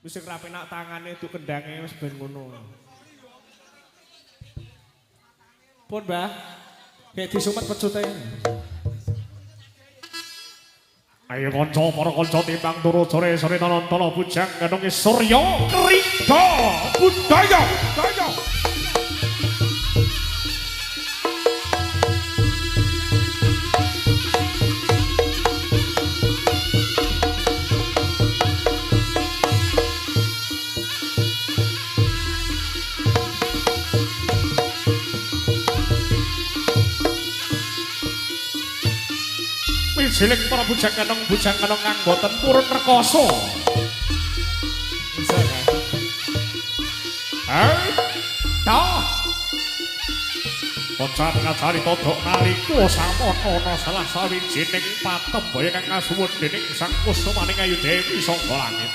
Wis sing rapenak tangane itu kendange wis ben ngono. Pun, Mbah. Kayak disumet pecute. Ayo kanca para kanca timbang turu sore-sore tono bujang ganunge Surya Krida Budaya. Cilik para bujang kanong kang boten purun rekoso. Bisa kan? Toh. Kocan ngajari todok nalika sampun ana salah sawijining patembaya kang kasuwun dening Sang Kusumaning Ayu Dewi saka langit.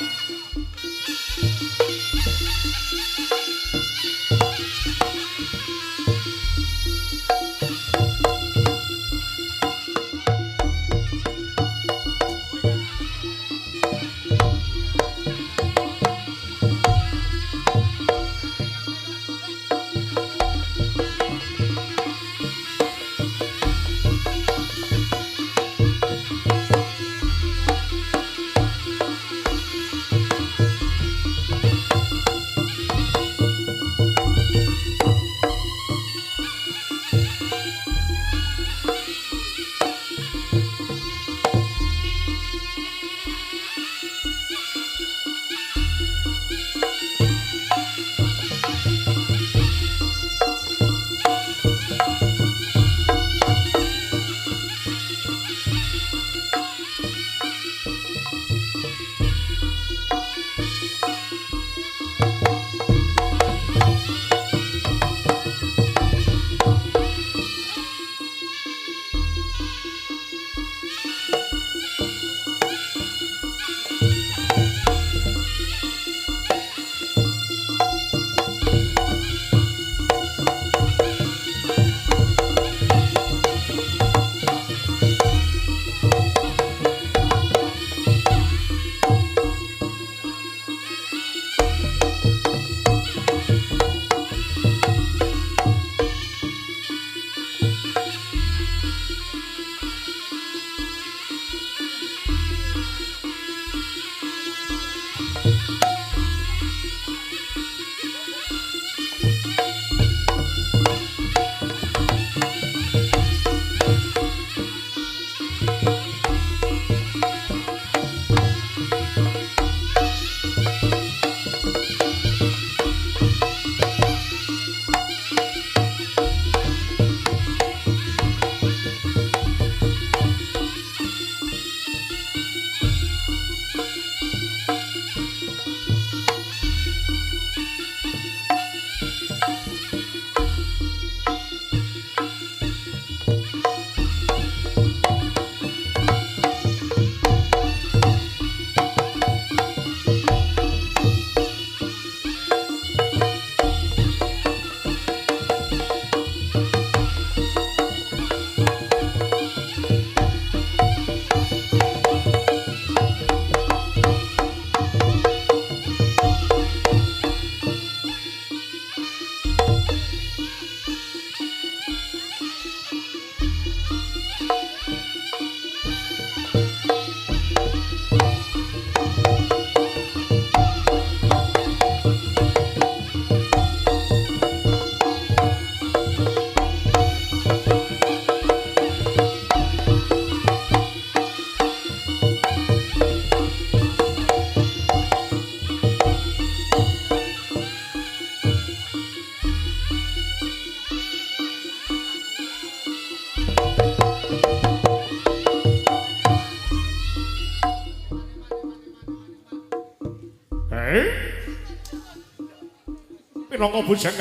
Pinangka bujang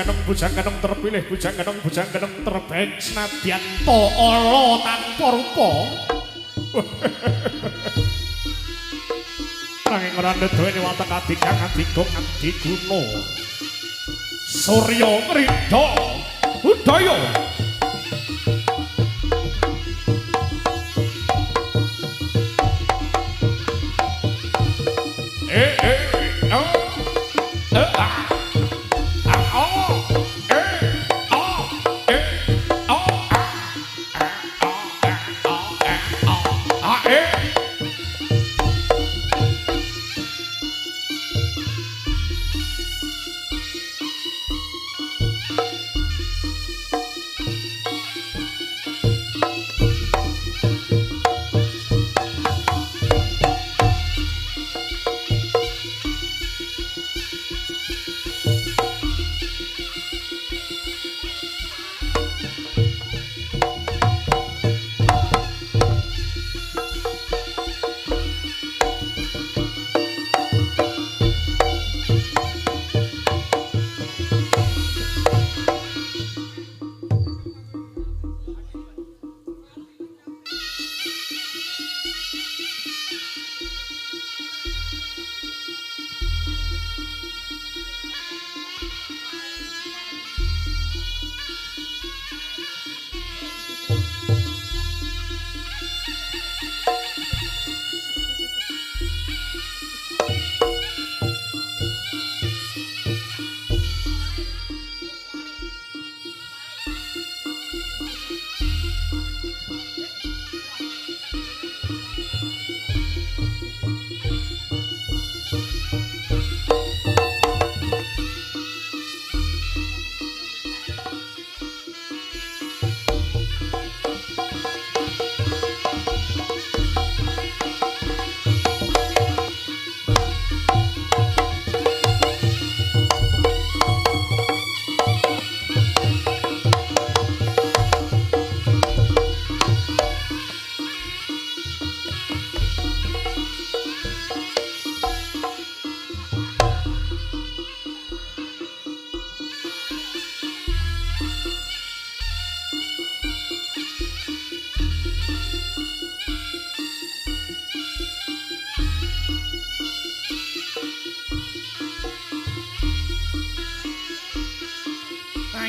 ganong terpilih, bujang ganong terbaik senadyan to ala tanpa rupa. Nanging ora nduweni watak adikang adikung adiguna. Surya Krida Budaya. Oh.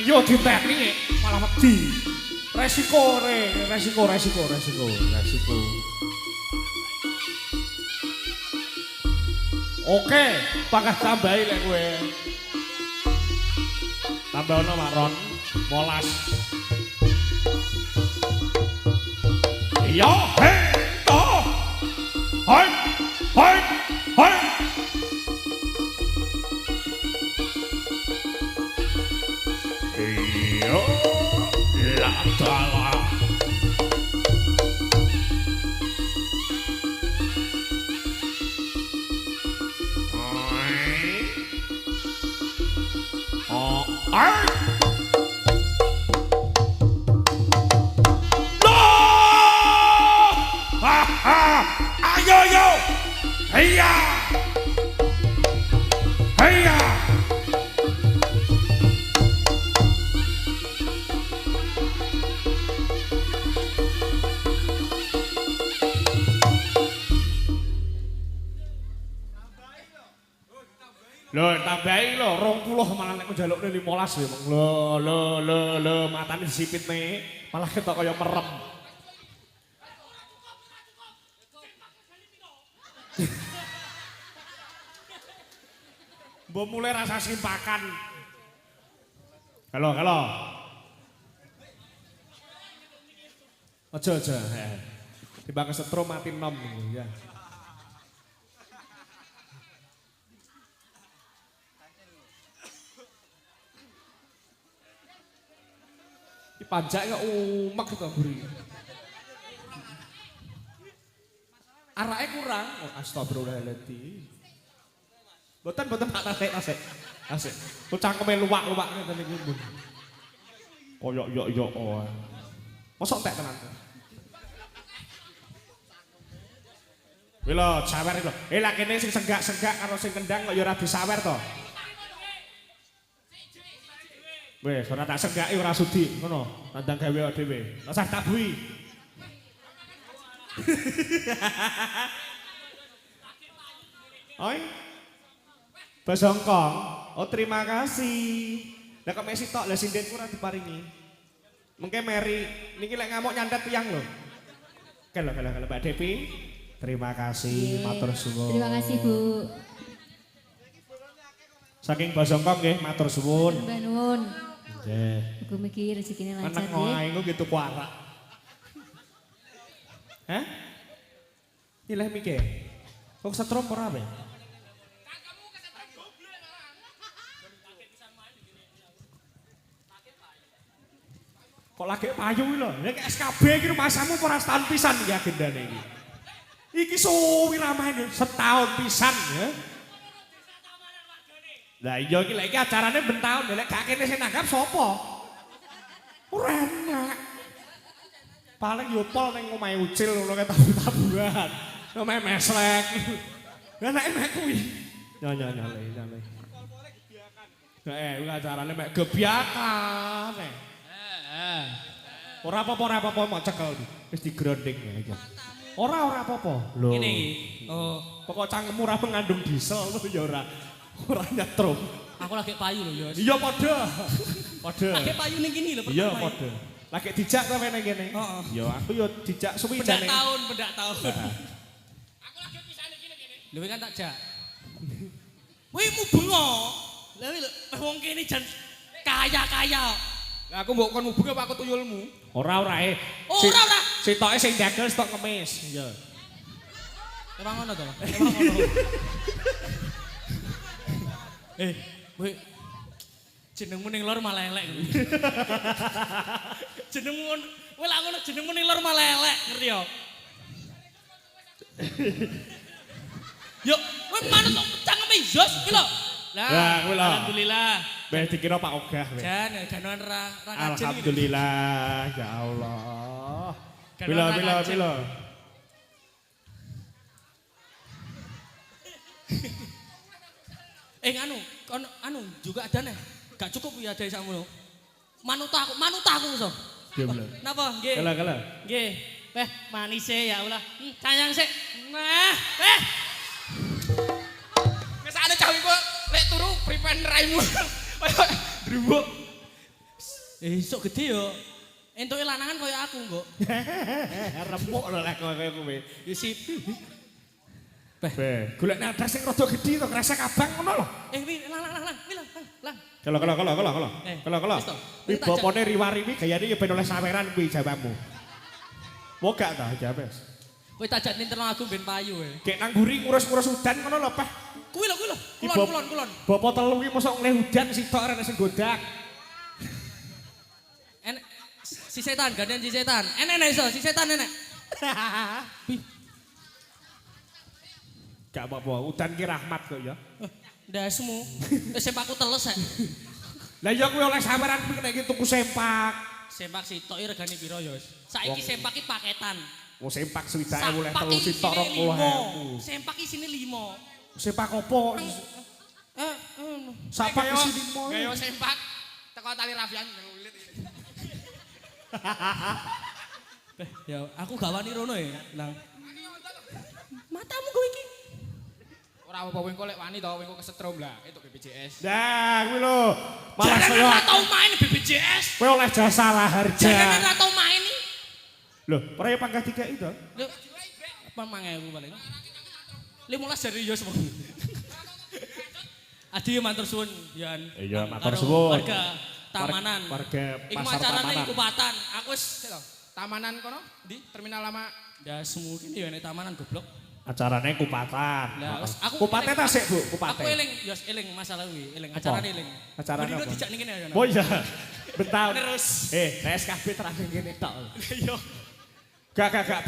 Iya diteni malah wedi. Resiko. Oke, pangkat tambahi lek kowe. Tambahno maron 12. Iya, he, to. Hai. Iya, la tala. Ayo, heya. Lho, tambahi lho 20 malah nek njalukne 15 ya. Lho, matane disipitne malah ketok kaya merem. Mbok mulai rasa simpakan. Halo. Aja. Timbang kesetrum mati nom ya. Panjak kok umek to guri. Arake kurang. Oh, astagfirullahaladzim. Boten tak tasik. Ku cangkeme luwak-luwak ngene iki pun. Koyok yok oh. Mosok tek tenan. Wilo sawer lho. Lah kene sing senggak-senggak karo sing kendang kok ya ora disawer to. Wes ora tak senggaki ora sudi ngono. Nandang gawe dhewe. Ora usah tabui. Oi. Basongkong. Oh terima kasih. Lah kok mek sitok lah sindenku ora diparingi. Mengke Mary niki lek ngamuk nyantet tiyang lho. Kalau Mbak Devi. Terima kasih, matur suwun. Terima kasih, Bu. Saking Basongkong nggih, matur suwun. Mbak nuwun. Nggih. Mugi-mugi rezekine lancar Anak ngoae engko gitu kuarak. Hah? Nilai mikir. Kok setrum ora be? Kok lagi payu lho, nek SKB iki masamu ora setahun pisan iki agendane iki. Iki suwi ramane setahun pisan ya. Lah iya iki lek iki acarane ben taun, lek gak kene sing nanggap sapa? Ora enak. Paling yo pol ning omahe Ucil ngono kae tabu-tabuan. Omahe meslek. Lah nek enak kuwi. Nyale. Kuwi acarane mek gebyakan. Ora apa-apa mau cekel wis digronding ya. Ora apa-apa. Lho. Ngene iki. Oh, pokok cangkemmu ora mengandung diesel ya ora. Ora nyetrum. Aku lagi payu lho, Yos. Iya padha. Lagi payu ning kene lho pertama. Iya padha. Lagi dijak ta ning kene. Heeh. Ya aku yo dijak suwi jane. Pendak tahun. Aku lagi pisane kene kene. Lho kan tak jak. Kuwi mubengo. Lah lho wong kene jan kaya-kaya. Lah aku mbok kon mubeng apa aku tuyulmu? Ora. Ora. Sitoke sing dagel stok kemis. Iya. Emang ngono to? Emang ngono. Kowe jenengmu ning lor malah elek. Jenengmu kowe lak ngono jenengmu ning lor malah elek, ngerti yo? Yo, kowe manut kok cangkeme Yos iki lho. Lah, kowe lho. Alhamdulillah. Wis dikira Pak Ogah wis. Jan, ganuan ra kajen iki. Alhamdulillah, ya Allah. Bila. Anu juga ada nih. Gak cukup ya ada sakmu. Manut aku so. Diam lho. Napa? Nggih. Kala. Nggih. Manis ya Allah. Sayang sik. Wis ana cah iku lek turu prepare raimu. Drubuk. Esuk gede yo. Entuke lanangan kaya aku, Nggo. Remuk lho lek kowe kuwi. Ya sip. Golek nadas sing rada gedhi to kresek abang ngono lho. Wi lang. Kelo. Wis to. Wi bapane riwari wi gayane ya ben oleh saweran kuwi jawabanmu. Wo gak ta jawab wis. Kowe tajak ninterno aku ben payu e. Kek nang mburi ngurus-ngurus udan ngono lho, Peh. Kuwi lho. Kulon. Bapak telu ki mosok ngleh udan sitok arek sing godak. Si setan, gantian si setan. Enek iso, si setan enek. Gak apa-apa, udan ki rahmat kok ya. Ndasmu. Sempakku teles rek. Lah ya kuwi oleh saweran kuwi nek iki tuku sempak. Sempak sitok iki regane piro ya wis? Saiki sempak iki paketan. Mau sempak swida oleh telu sitok 20.000. Sempak isine 5. Sempak opo? Sempak isine 5. Gaya sempak teko tali rafian ngulit. Ya aku gak wani rono ya, Nang. Matamu kowe iki. Ora apa-apa wingko lek wani to, wingko kesetrum lah, itu BPJS. Nah, kuwi lho. Malah Jangan ora tau main BPJS. kowe oleh jasa lah harga. Jangan ora tau main iki. Lho, ora ya pangkat 3 itu. Lho, apa 5.000 paling? 15 dari yo semua. Adi matur suwun, Yan. Iya, matur suwun. Warga Tamanan. Warga Iku Pasar acarane Tamanan. Kupatan. Aku wis Tamanan kono di Terminal Lama. Ya semungkin ya nek Tamanan goblok. Acarane kupatan. Lah, wis aku kupate ta sik, Bu, kupate. Aku eling, yo eling masalah kuwi, eling acarane eling. Acarane Budi apa? dijak ning kene ya. Oh iya. Bentar. Terus. KSKB terakhir kene tok. Iya. Gak,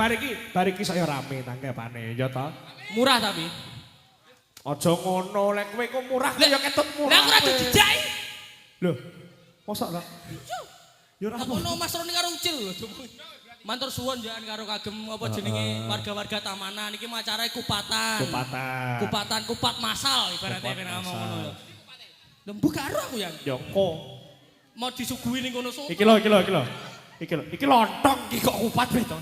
bariki saya rame tanggapane, ya toh. Murah tapi. Aja ngono, lek kowe kok murah Lah, ya ketut murah. Lah aku ora dijaki. Lho, mosok lah. Ya ora Aku no Mas Roni karo Ucil lho. Mantur suwun jangan karo kagem apa jenenge warga-warga Tamanan iki macarae kupatan. Kupatan. Kupat masal ibaratnya ben ngomong ngono lho. Lembu karo aku yang Joko. mau disuguhi ning kono soto. Iki lho. Iki lontong iki kok kupat beto.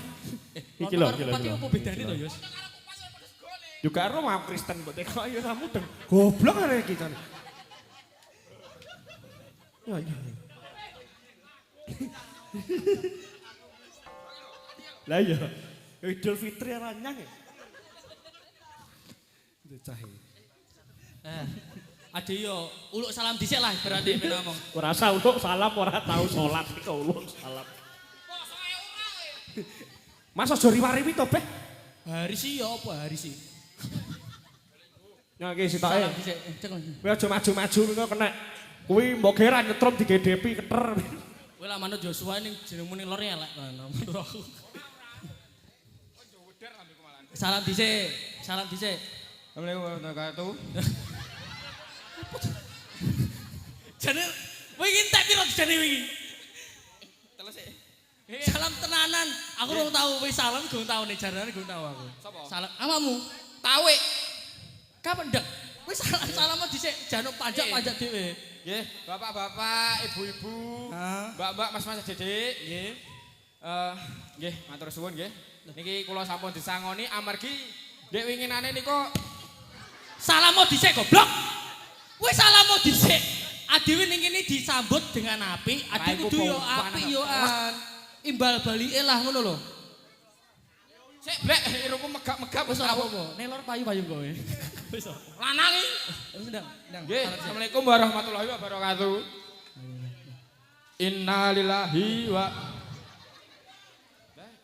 Iki lho. Kupat iki apa bedane to, Yus? Juga karo mau Kristen kok teko ya kamu deng. Goblok arek iki kan. Ya. Lah ya. Idul Fitri ora nyang ya. Cahe. Ade yo uluk salam dhisik lah berarti ben ngomong. Ora usah uluk salam ora tau salat iki kok uluk salam. Mas aja riwari to, Beh. Hari sih ya apa hari sih? Ya iki sitoke. Salam dhisik. Cek. Kowe aja maju-maju ngono kena. Kuwi mbok gera nyetrum digedepi keter. Kowe lah manut Joshua ning jenengmu ning lor elek menurut aku. Salam dhisik. Assalamualaikum warahmatullahi wabarakatuh. Jane wingi entek piro jane wingi? Teles sih. Salam tenanan. Aku ora tahu wis salam gong tahu nih jarane gong tahu aku. Sapa? Salam amamu. Tawe. Kapan ndak? Wis salam dhisik januk pajak dhewe. Nggih, bapak-bapak, ibu-ibu, mbak-mbak, mas-mas, Dedek, nggih. Nggih, matur suwun nggih. Niki kula sampun disangoni amargi ndek winginane niku Salam dhisik goblok. Wis salam dhisik. Adewe ning kene disambut dengan apik, ade kudu yo apik yo imbal balike lah ngono lho. sik blek irungku megap-megap Wis ora apa-apa. Ning lor payu-payu kowe. Wis. lanang iki. Wis ndang. Nggih, Assalamualaikum warahmatullahi wabarakatuh. Innalillahi wa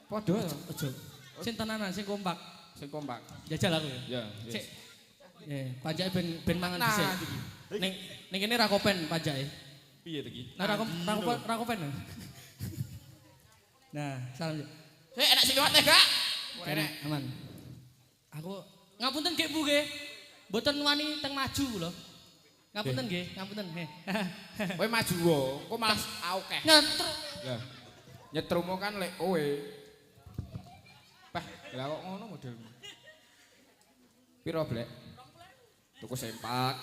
Padha Aja. Sing tenanan sing kompak. sing kompak. Jajal aku ya. Ya, Sik. Pajake ben mangan dhisik. Ning kene ra kopen pajake. Piye to iki? Nah ra kopen. Nah, salam. Sik enak sing liwat Gak? Enak, aman. Aku ngapunten nggih Bu nggih. Mboten wani teng maju lho. Ngapunten nggih, ngapunten nggih. Kowe maju wae, kok malah akeh. Nyetru. Ya. Nyetrumu kan lek kowe. Pah, lah kok ngono modelmu. Piro, Blek? Tuku sempak.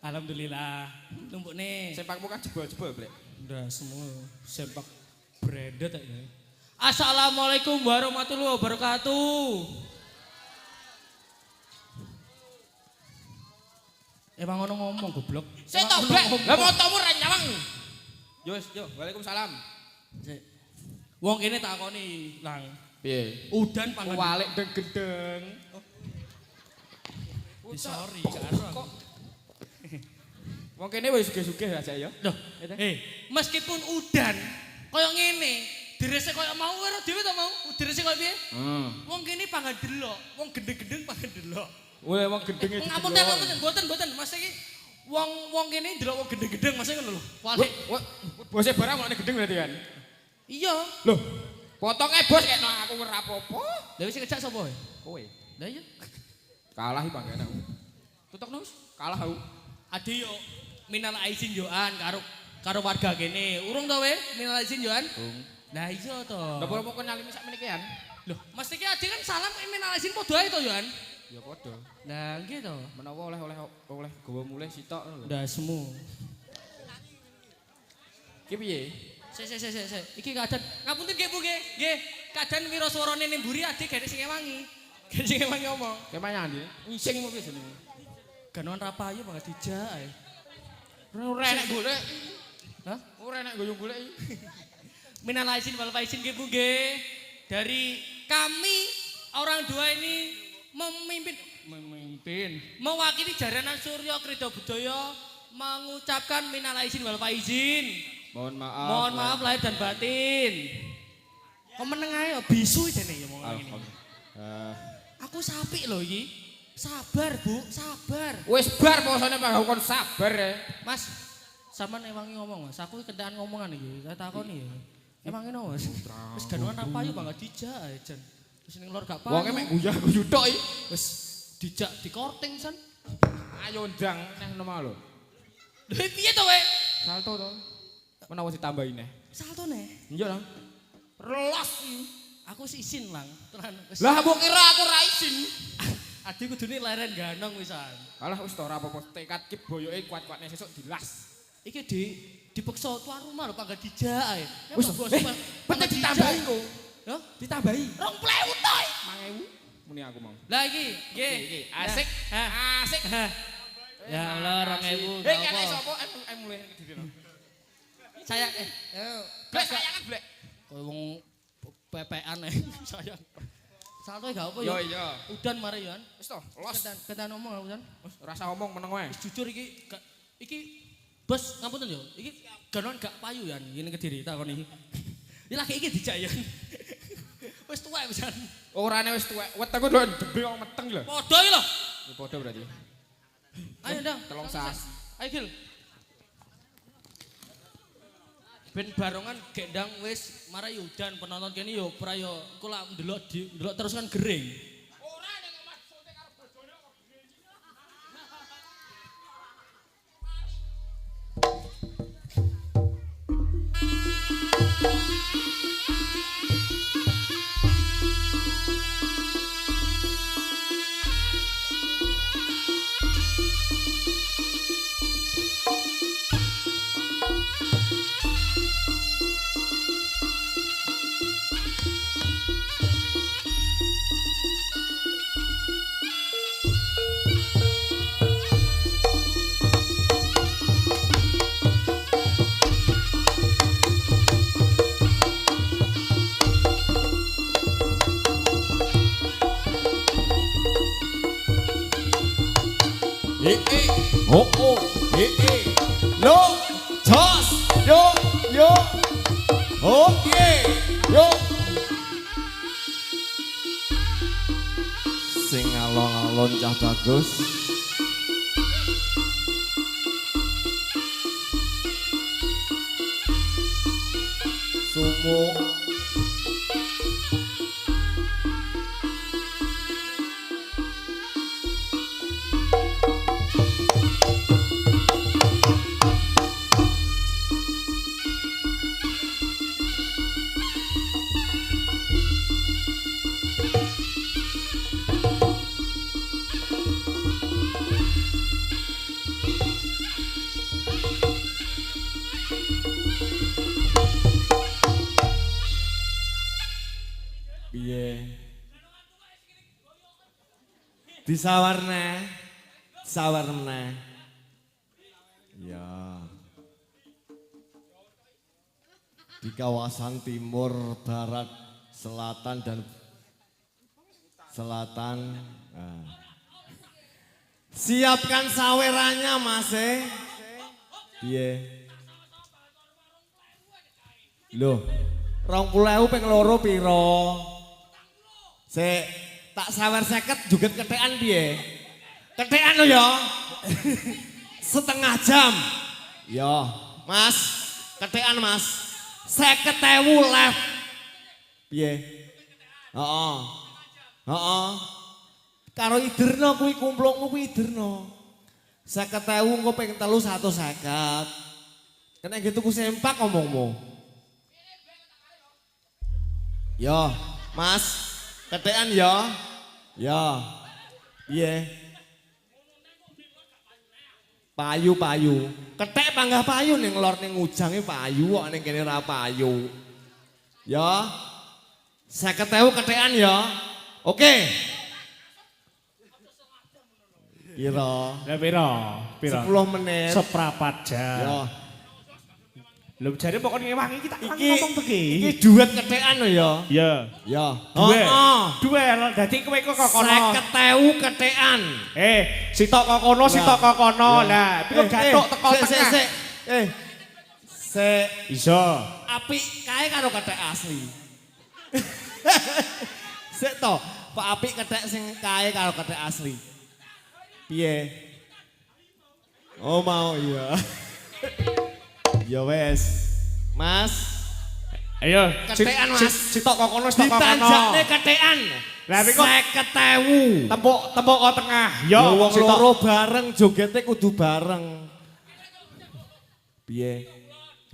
Alhamdulillah. Tumpukne. Sempakmu kan jebol-jebol, Blek. Udah semua sempak branded ya. Assalamualaikum warahmatullahi wabarakatuh. Emang ngono ngomong goblok. Sik to, Blek. Lah motomu ra nyawang. Yo wis, yo, Waalaikumsalam. Sik. Wong kene takoni, Lang. Piye? Udan pangan. Walik gedeng. Sorry, karo aku. Wong kene wis sugih-sugih aja ya. Loh, meskipun udan kaya ngene, direse kaya mau karo dhewe to mau. Direse kaya piye? Wong kene pangan delok, wong gendeng-gendeng pangan delok. Weh, wong gendenge Ngapunten, mboten. Mas iki wong kene delok wong gendeng-gendeng Mas ngono lho. Walik. Bose barang kok gendeng berarti kan. Iya. Loh, potonge bos kek aku ora apa-apa. Lha wis kejak sapa? Kowe. Lah iya. Kalah iki panggene aku. Tutokno wis, kalah aku. Ade yo minal aizin yoan karo warga kene. Urung to we minal aizin yoan? Lah iya to. Lah apa-apa kok nyalimi sak meniki kan? Loh, mesti ki ade kan salam minal aizin padha ae to yoan? Ya padha. Lah nggih to. Menawa oleh gawa mulih sitok ngono lho. Ndasmu. Ki piye? Sik. Iki keadaan ngapunten nggih Bu nggih. Nggih, keadaan wira swarane ning mburi ade gene sing ewangi. Gene sing ewangi omong. Kemanya ndi? Ngising mu piye jenenge? Ganon rapayu banget dijak ae. Ora enek golek. Hah? Ora enek goyong golek iki. Minal aizin wal faizin nggih Bu nggih. Dari kami orang dua ini memimpin mewakili Jaranan Surya Krida Budaya mengucapkan minal aizin wal faizin. Mohon maaf lahir dan batin. Kok meneng ae bisu jane ya ngomong ngene. Aku sapik lho iki. Sabar, Bu, sabar. Wis bar posone Pak kon sabar ya. Mas, sampean ewangi ngomong, Mas. Aku kentekan ngomongan iki. Saya takoni ya. Ewangi no, Mas. Wis ganuan ra payu banget dijak ae, Jan. Wis ning lor gak payu. Wonge mek guyah-guyu tok iki. Wis dijak dikorting san. Ayo ndang neh nomah lho. Lha piye to, we? Salto to. Menawa ditambahi neh. Salto neh. Iya, Lang. Relas iki. Aku sih izin, Lang. Tenan. Lah mbok kira aku ra izin. Adi kudune leren ganong wisan. Alah wis to ora apa-apa. Tekad ki boyoke kuat-kuatne sesuk dilas. Iki dipeksa tuan rumah lho pangga dijak ae. Wis pete ditambahi kok. Ya, Ditambahi. 20.000 to. 5.000 muni aku mau. Lah iki, nggih. Iki asik. Asik. Ya Allah 2.000. Kene sapa mulih diri. Saya Blek sayangan blek. koyo wong pepean sayang. Salto gak apa Yo ya? iya. Udan mari Yohan. Wis to, los. Ketan ngomong aku Udan. Wis ora usah omong meneng wae. Wis jujur iki Bos ngapunten yo. Iki ganon gak payu Yan. Ngene Kediri takon iki. Iki lagi iki dijak Yan. Wis tuwek pisan. Orane wis tuwek. Wetengku lho dembe wong meteng lho. Padha iki lho. Ya padha berarti. Ayo Ndang. Telung sas. Ayo Gil. Ben barongan gendang wis marai udan penonton kene yo ora yo engko lak ndelok terus kan gering. Ora nek Mas sote karo bojone kok gering. Lo, jos, yo, oke, yo. Sing alon-alon cah bagus. Sumo. Disawarne, sawarne. Ya. di kawasan timur, barat, selatan dan selatan. Nah. Siapkan sawerannya Mas. Piye? Loh, 20.000 ping loro piro? Sik, tak sawer 50 juga ketekan piye? Ketekan lho ya. Setengah jam. Ya, Mas, ketekan Mas. 50.000 left. Piye? Heeh. Heeh. Karo iderno kuwi kumplungmu kuwi iderno. 50.000 engko ping 3 150. Kena gitu ku sempak ngomongmu. Ya, Mas, ketekan ya. Ya. Piye? Payu-payu. Ketek panggah payu ning lor ning ujange payu kok ning kene ra payu. Ya. 50.000 ketekan ya. Oke. Piro? Lah piro? 10 menit. Seprapat jam. Ya. Lho jare pokoknya wangi kita ngomong begini. Iki duet ketekan lho ya. Ya. Ya. Duel. Heeh. Duel. Dadi kowe kok kono. 50.000 ketekan. Sitok kok kono, sitok kok kono. Lah, piro gatuk teko tengah. Sik. Iso. Apik kae karo ketek asli. Sik to, kok apik ketek sing kae karo ketek asli. Piye? Oh mau iya. Ya wes. Mas, Ayo, ketekan Mas. sitok kok kono, sitok kok kono. Ditanjakne ketekan. Lah kok 50.000. tembok kok tengah. Yo, Wong sitok. loro bareng jogete kudu bareng. Piye?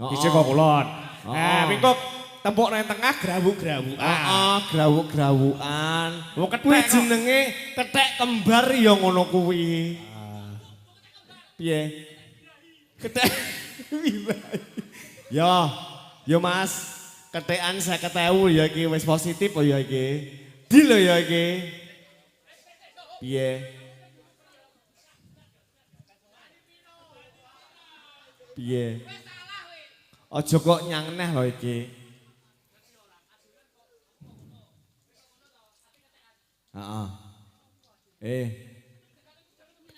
Isi kok kulon. Oh. Mingkuk tembok nang tengah grawuk-grawukan. Heeh, grawuk-grawukan. Wong ketek Kuwi kok. jenenge ketek kembar ya ngono kuwi. Piye? Ketek. Yo Mas, ketekan 50.000 ya iki wis positif oh ya iki. Di lho ya iki. Piye? Piye? Aja kok nyangneh lho iki. Heeh.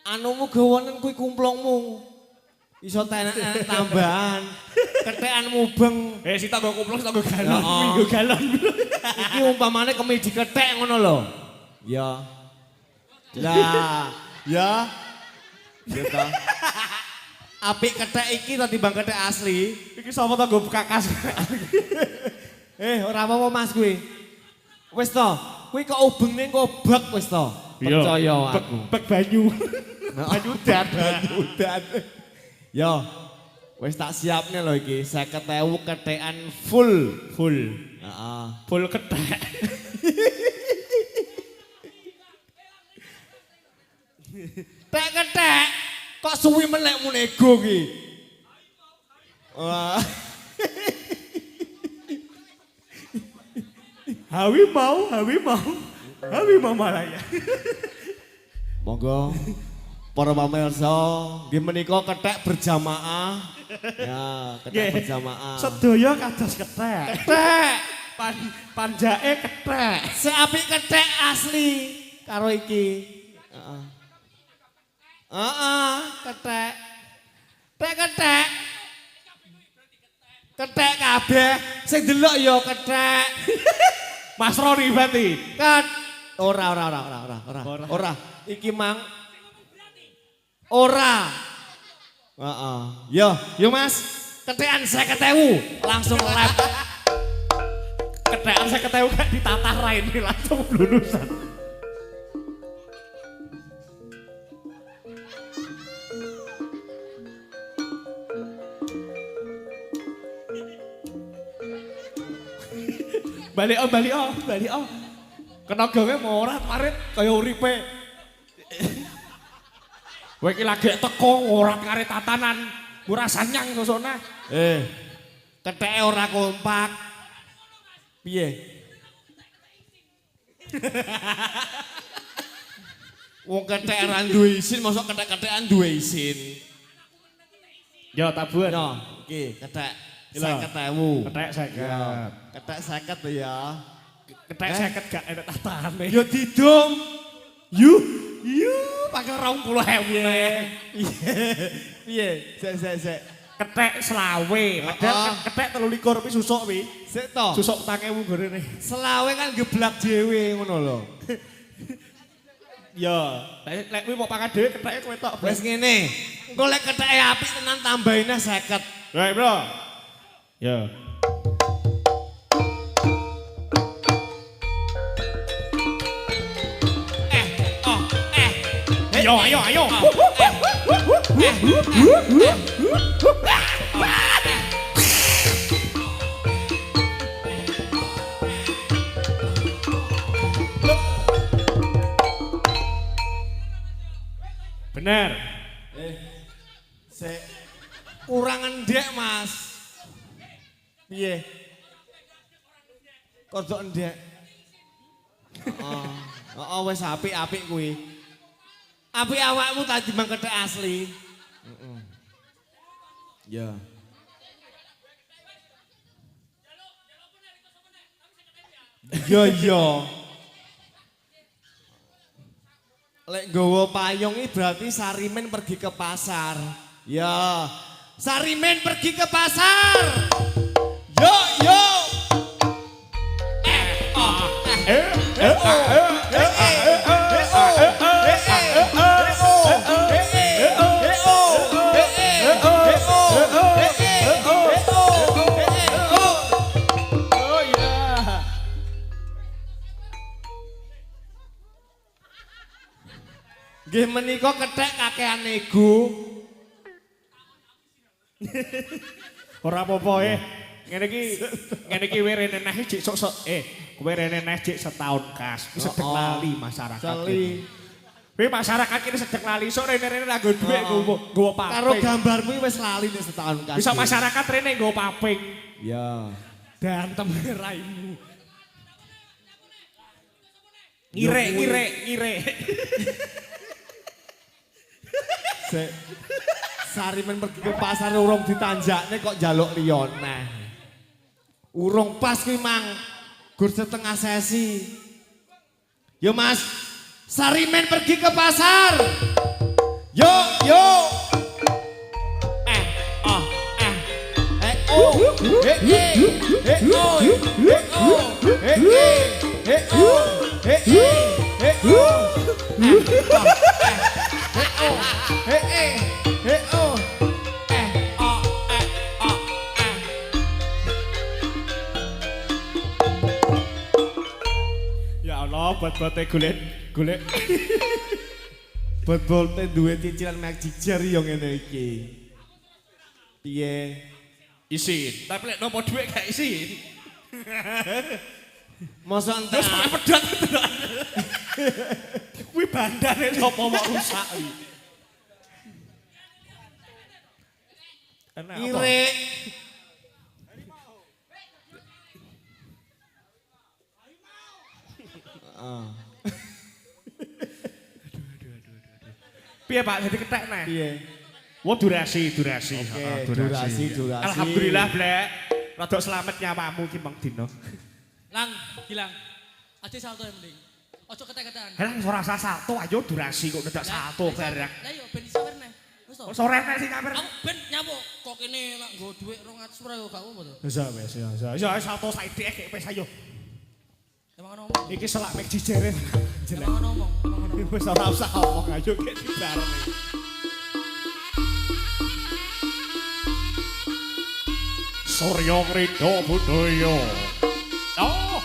Anumu gawonen kuwi kumplungmu. Iso tenek tambahan. Ketekan mubeng. Sitok kok kumplung, sitok kok galon. Heeh. Minggu galon. Iki umpamane kemedi ketek ngono lho. Ya. Lah, ya. Ya ta. Apik ketek iki to timbang ketek asli. Iki sapa to nggo kakas. Ora apa-apa Mas kuwi. Wis to, kuwi kok ubengne kok bak wis to. Percaya aku. Bek banyu. Banyu udan. Banyu udan. Yo. Wis tak siapne lho iki 50.000 ketekan full. Heeh. Full ketek. Tek ketek kok suwi melek mu nego ki. Wah. Hawi mau malaya. Monggo para pamirsa, nggih menika ketek berjamaah. Ya, ketek berjamaah. Sedaya kados ketek. Ketek Panjake ketek. sing apik ketek asli karo iki. Heeh. Heeh, ketek. Ketek. Ketek kabeh sing delok ya ketek. Mas Roni berarti. Ora. Iki mang ora. Heeh. Yo Mas, ketekan 50.000 langsung lep. Ketekan 50.000 gak ditatah raine langsung lulusan. Balik on. Kena gawe morat marit kaya uripe. Kowe iki lagi teko morat kare tatanan, ora sanyang sosone. Keteke ora kompak. Piye? Wong ketek ora duwe isin, mosok ketek-ketekan duwe isin. Yo tabuhan. Yo, iki ketek. 50.000. Kethek 50. Kethek 50 ya. Kethek 50 gak enak tatane. Yo didum. Yu, pakai 20.000. Piye? Sik. Kethek selawe, padahal kethek 23 pi susuk pi. Sik to. Susuk 4.000 gorene. Selawe kan geblak dhewe ngono lho. Ya, lek kuwi mau pakan dhewe ketheke kowe tok. Wes ngene. Engko lek ketheke apik tenan tambahine 50. Baik, Bro. Ya. Ayo. Bener. Sik. Kurang endek, Mas. Piye? Kodok endek. Heeh, wis apik kuwi. Apik awakmu tak timbang kethek asli. Heeh. Ya. Iya. Lek nggawa payung iki berarti Sarimen pergi ke pasar. Ya. Sarimen pergi ke pasar. Yo. Nggih menika kethek kakean nego. Ora apa-apa Ngene iki werene neh jek sok-sok werene neh jek setahun kas. Wis sedek lali masyarakat. Seli. Kuwi masyarakat kene sedek lali sok rene-rene lah nggo dhuwit nggo paping. Karo gambarmu wis lali nek setahun kas. Bisa masyarakat rene nggo paping. Ya. Dantem raimu. Ngire. Sarimen pergi ke pasar urung ditanjakne kok njaluk liya neh. Urung pas kuwi Mang. Gur setengah sesi. Yo Mas, Sarimen pergi ke pasar. Yo. Ya Allah, buat-buatnya golek. Bot-bolte duwe cicilan mek jijer yo ngene iki. Piye? Isin. Tapi lek nopo dhuwit gak isin. Mosok entek. Terus malah pedot. Kuwi bandane sapa mok rusak iki. Irik. Piye Pak, jadi ketek neh. Piye? Wah durasi. Oke, durasi. Alhamdulillah, Blek. Rada selamat nyawamu ki Mang Dino. Lang, Gilang. Aja salto yang penting. Ojo ketek-ketekan. Helang ora usah salto ayo durasi kok dadak salto bareng. Lah yo ben iso werne. Wis to. Sore nek sing kabar. Aku ben nyapuk kok kene nak nggo dhuwit 200 ora yo gak apa-apa to. Wis ya salto saiki ek wis ayo. Emang ngomong. Iki selak mek jijere. Emang ngomong. Wis ora usah ngomong ayo kek dibareng. Surya Krida Budaya. Oh.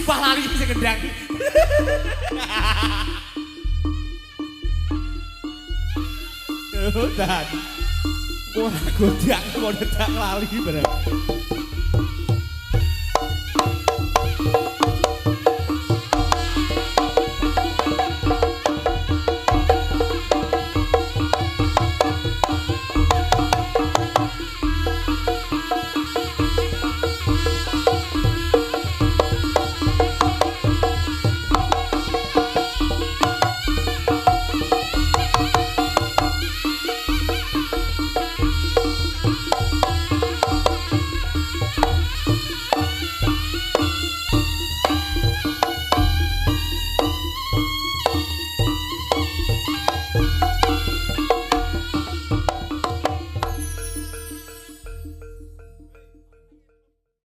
sumpah lali sing gendang. Dan ora godak kok ndak lali bareng.